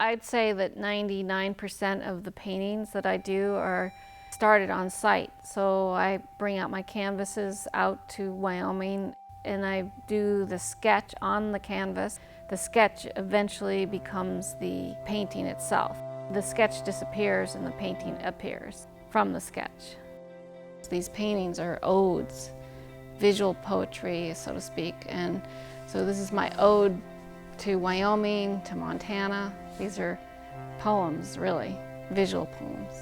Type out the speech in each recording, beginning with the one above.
I'd say that 99% of the paintings that I do are started on site. So I bring out my canvases out to Wyoming and I do the sketch on the canvas. The sketch eventually becomes the painting itself. The sketch disappears and the painting appears from the sketch. These paintings are odes, visual poetry, so to speak. And so this is my ode to Wyoming, to Montana. These are poems, really, visual poems.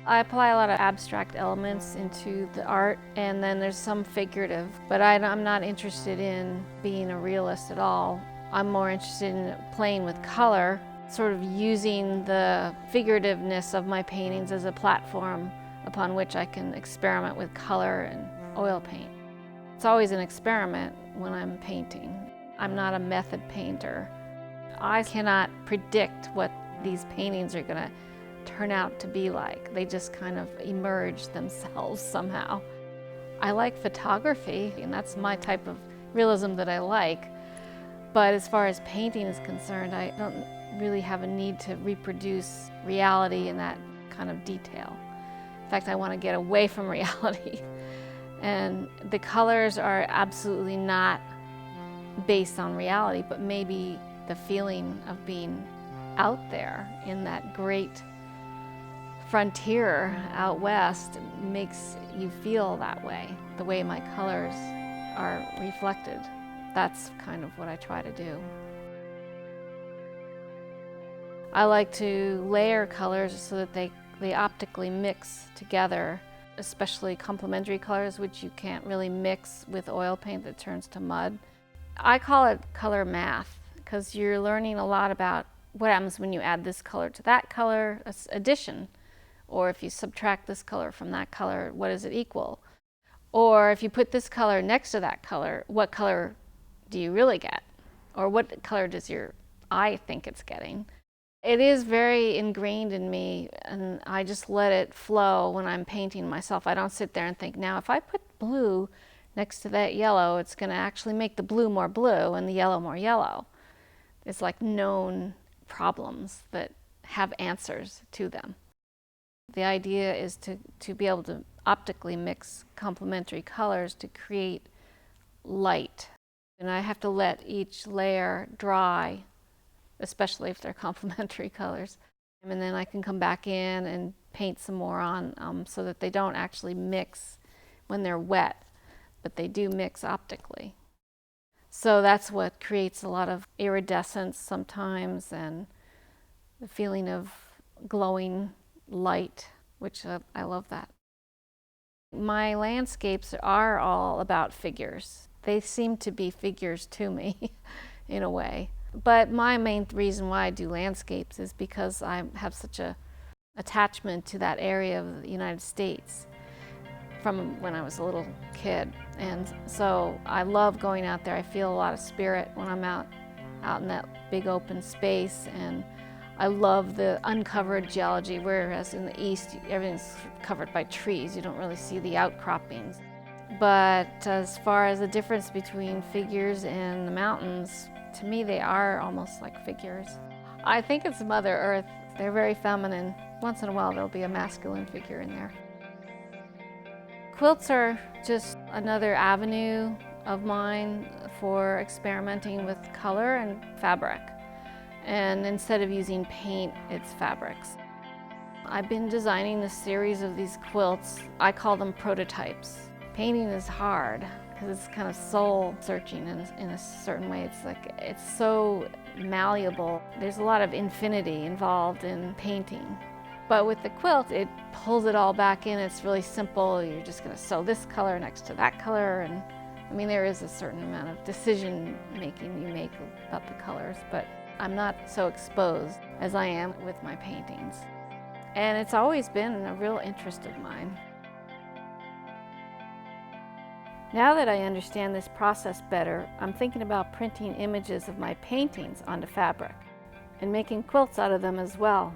I apply a lot of abstract elements into the art, and then there's some figurative, but I'm not interested in being a realist at all. I'm more interested in playing with color, sort of using the figurativeness of my paintings as a platform upon which I can experiment with color and oil paint. It's always an experiment when I'm painting. I'm not a method painter. I cannot predict what these paintings are going to turn out to be like. They just kind of emerge themselves somehow. I like photography, and that's my type of realism that I like. But as far as painting is concerned, I don't really have a need to reproduce reality in that kind of detail. In fact, I want to get away from reality. And the colors are absolutely not based on reality, but maybe the feeling of being out there in that great frontier out west makes you feel that way. The way my colors are reflected. That's kind of what I try to do. I like to layer colors so that they optically mix together, especially complementary colors, which you can't really mix with oil paint that turns to mud. I call it color math because you're learning a lot about what happens when you add this color to that color, addition. Or if you subtract this color from that color, what does it equal? Or if you put this color next to that color, what color do you really get? Or what color does your eye think it's getting? It is very ingrained in me, and I just let it flow when I'm painting myself. I don't sit there and think, now if I put blue next to that yellow, it's going to actually make the blue more blue and the yellow more yellow. It's like known problems that have answers to them. The idea is to be able to optically mix complementary colors to create light. And I have to let each layer dry, especially if they're complementary colors. And then I can come back in and paint some more on so that they don't actually mix when they're wet, but they do mix optically. So that's what creates a lot of iridescence sometimes and the feeling of glowing light, which I love that. My landscapes are all about figures. They seem to be figures to me in a way. But my main reason why I do landscapes is because I have such a attachment to that area of the United States from when I was a little kid. And so I love going out there. I feel a lot of spirit when I'm out in that big open space, and I love the uncovered geology, whereas in the East, everything's covered by trees. You don't really see the outcroppings. But as far as the difference between figures and the mountains, to me, they are almost like figures. I think it's Mother Earth. They're very feminine. Once in a while, there'll be a masculine figure in there. Quilts are just another avenue of mine for experimenting with color and fabric. And instead of using paint, it's fabrics. I've been designing this series of these quilts. I call them prototypes. Painting is hard because it's kind of soul searching in a certain way. It's so malleable. There's a lot of infinity involved in painting. But with the quilt, it pulls it all back in. It's really simple. You're just going to sew this color next to that color. And I mean, there is a certain amount of decision making you make about the colors, but I'm not so exposed as I am with my paintings. And it's always been a real interest of mine. Now that I understand this process better, I'm thinking about printing images of my paintings onto fabric and making quilts out of them as well.